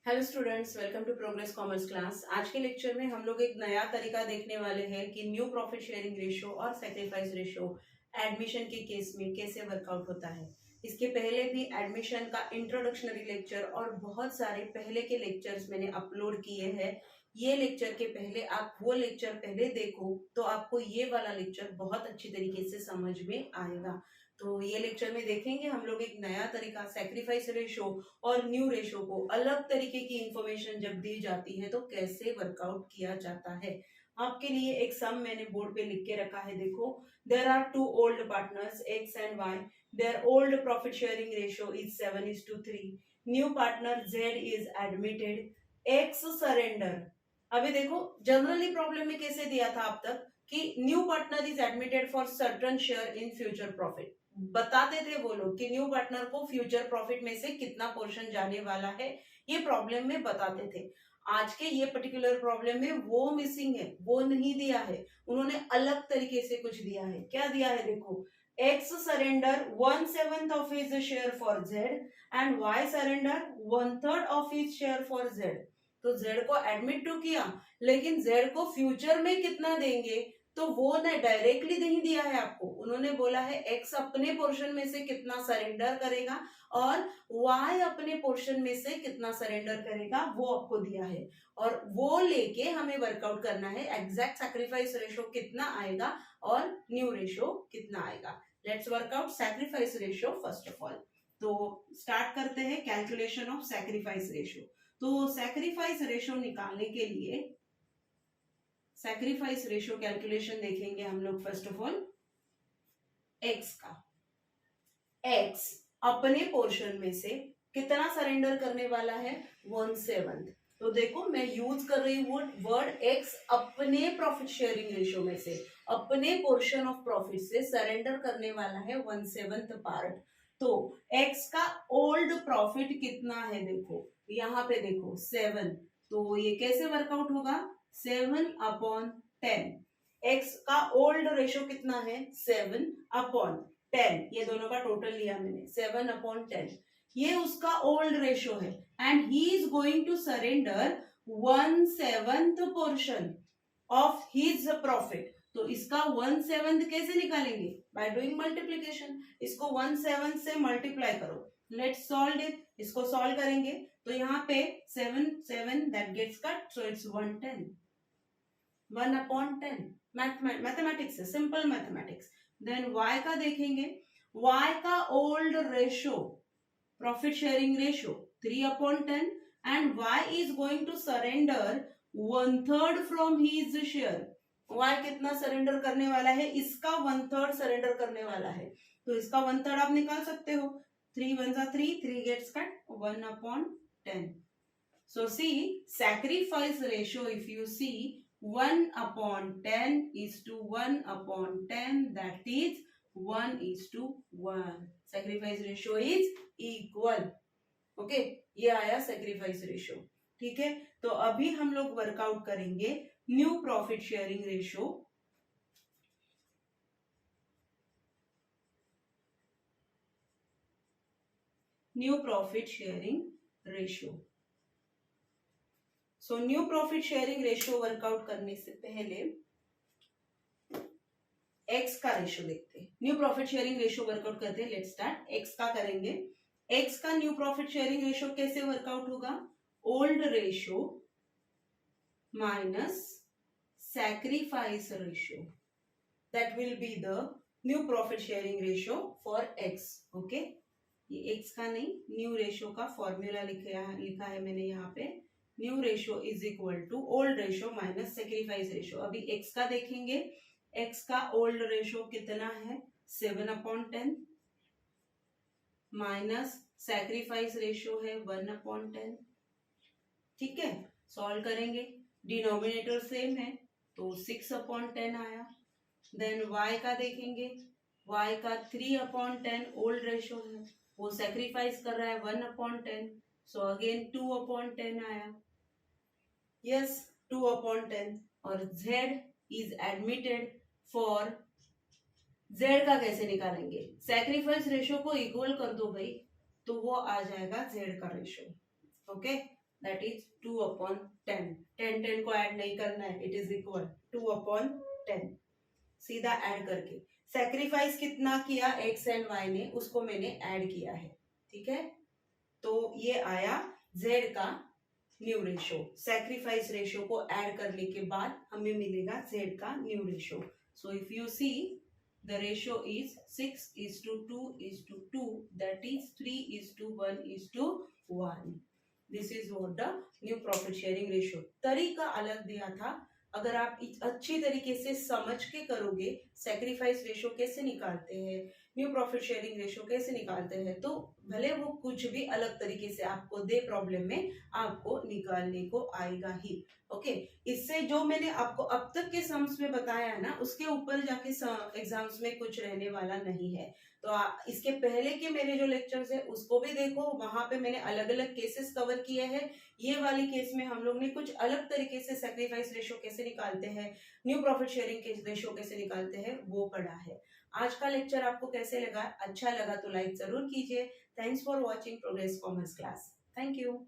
Hello students, welcome to progress commerce class. आज के lecture में हम लोग एक नया तरीका देखने वाले हैं कि न्यू प्रॉफिट शेयरिंग रेशियो और सैक्रिफाइस रेशियो एडमिशन के केस में कैसे वर्कआउट होता है। इसके पहले भी एडमिशन का इंट्रोडक्शनरी लेक्चर और बहुत सारे पहले के लेक्चर्स मैंने अपलोड किए हैं। ये लेक्चर के पहले आप वो लेक्चर पहले देखो तो आपको ये वाला लेक्चर बहुत अच्छी तरीके से समझ में आएगा। तो ये लेक्चर में देखेंगे हम लोग एक नया तरीका सैक्रिफाइस रेशियो और न्यू रेशो को अलग तरीके की इंफॉर्मेशन जब दी जाती है तो कैसे वर्कआउट किया जाता है। आपके लिए एक सम मैंने बोर्ड पे लिख के रखा है, देखो। There are two old partners X and Y. Their old profit sharing ratio is 7:3। New partner Z is admitted. X surrender. अभी देखो, जनरली प्रॉब्लम में कैसे दिया था अब तक कि new partner is admitted for certain share in future profit. बताते थे वो लोग कि न्यू पार्टनर को फ्यूचर प्रॉफिट में से कितना पोर्शन जाने वाला है, ये प्रॉब्लम में बताते थे। आज के ये पर्टिकुलर प्रॉब्लम में वो मिसिंग है, वो नहीं दिया है। उन्होंने अलग तरीके से कुछ दिया है। क्या दिया है देखो, X surrender 1/7 of his share for Z and Y surrender 1/3 of his share for Z. तो जेड को एडमिट टू किया, लेकिन जेड को फ्यूचर में कितना देंगे तो वो ने डायरेक्टली नहीं दिया है आपको। उन्होंने बोला है एक्स अपने पोर्शन में से कितना सरेंडर करेगा और वाई अपने पोर्शन में से कितना सरेंडर करेगा, वो आपको दिया है। और वो लेके हमें वर्कआउट करना है एग्जैक्ट सैक्रिफाइस रेशो कितना आएगा और न्यू रेशो कितना आएगा। Let's workout sacrifice ratio first of all. तो स्टार्ट करते हैं कैलकुलेशन ऑफ सैक्रिफाइस रेशो। तो सैक्रिफाइस रेशो निकालने के लिए सैक्रिफाइस रेशियो कैलकुलेशन देखेंगे हम लोग। फर्स्ट ऑफ ऑल एक्स का, एक्स अपने पोर्शन में से कितना सरेंडर करने वाला है, 1/7। तो देखो मैं यूज कर रही हूँ वर्ड एक्स अपने प्रॉफिट शेयरिंग रेशियो में से, अपने पोर्शन ऑफ प्रॉफिट से सरेंडर करने वाला है 1/7 पार्ट। तो एक्स का ओल्ड प्रॉफिट कितना है देखो, यहाँ पे देखो 7। तो ये कैसे वर्कआउट होगा, 7/10। एक्स का ओल्ड रेशो कितना है, 7/10। ये दोनों का टोटल लिया मैंने, 7/10। ये उसका ओल्ड रेशो है and he is going to surrender 1/7 portion of his profit. तो इसका 1/7 कैसे निकालेंगे, बाय डूइंग मल्टीप्लीकेशन। इसको 1/7 से मल्टीप्लाई करो। Let's solve it. इसको सॉल्व करेंगे तो यहाँ पे 7 that gets cut, so it's 1/10। 1/10 mathematics है, सिंपल मैथमेटिक्स। देन y का देखेंगे, y का old ratio profit sharing ratio 3/10 and y is going to surrender 1/3 from his share. y कितना सरेंडर करने वाला है, इसका 1/3 सरेंडर करने वाला है। तो इसका 1/3 आप निकाल सकते हो। 3 1 3, 3 gets cut, 1/10। So see, sacrifice ratio, if you see, 1/10 is to 1/10, that is 1:1. Sacrifice ratio is equal. Okay, ये आया sacrifice ratio। ठीक है, तो अभी हम लोग वर्कआउट करेंगे new profit sharing ratio. New profit sharing ratio. So new profit sharing ratio workout करने से पहले एक्स का रेशियो देखते हैं। New profit sharing ratio workout करते हैं। Let's start. एक्स का करेंगे। एक्स का न्यू प्रॉफिट शेयरिंग रेशियो कैसे वर्कआउट होगा, old ratio minus sacrifice ratio, that will be the new profit sharing ratio for x. Okay, ये एक्स का नहीं, न्यू रेशियो का फॉर्मूला लिखा है मैंने यहाँ पे। New ratio is equal to old ratio minus sacrifice ratio. अभी एक्स का देखेंगे, एक्स का ओल्ड रेशियो कितना है, 7/10 माइनस सैक्रिफाइस रेशियो है 1/10। ठीक है, सॉल्व करेंगे, डिनोमिनेटर सेम है तो 6/10 आया। देन y का देखेंगे, y का 3/10 ओल्ड रेशियो है, वो सैक्रिफाइस कर रहा है 1/10, सो अगेन 2/10 आया। यस, 2/10। और z is admitted for, z का कैसे निकालेंगे, सैक्रिफाइस रेशियो को इक्वल कर दो भाई, तो वो आ जाएगा z का रेशियो। Okay, that is 2/10। 10 को ऐड नहीं करना है, इट इज इक्वल 2/10 सीधा ऐड करके। सेक्रीफाइस कितना किया एक्स एंड वाई ने, उसको मैंने ऐड किया है, ठीक है। तो ये आया जेड का न्यू रेशो। सेक्रीफाइस रेशो को ऐड करने के बाद हमें मिलेगा जेड का new ratio. So if you see the ratio is 6:2:2, that is 3:1:1. This is what the new profit sharing ratio। तरीका अलग दिया था, अगर आप अच्छी तरीके से समझ के करोगे सेक्रीफाइस रेशो कैसे निकालते हैं, न्यू प्रॉफिट शेयरिंग रेशो कैसे निकालते हैं, तो भले वो कुछ भी अलग तरीके से आपको दे प्रॉब्लम में, आपको निकालने को आएगा ही। ओके, इससे जो मैंने आपको अब तक के सम्स में बताया है ना, उसके ऊपर जाके एग्जाम्स में कुछ रहने वाला नहीं है। तो इसके पहले के मेरे जो लेक्चर्स है उसको भी देखो, वहां पे मैंने अलग अलग केसेस कवर किए हैं। ये वाली केस में हम लोग ने कुछ अलग तरीके से सेक्रीफाइस रेशो कैसे निकालते हैं, न्यू प्रॉफिट शेयरिंग रेशो कैसे निकालते हैं, वो पढ़ा है। आज का लेक्चर आपको कैसे लगा? अच्छा लगा तो लाइक जरूर कीजिए। Thanks for watching progress commerce class. Thank you.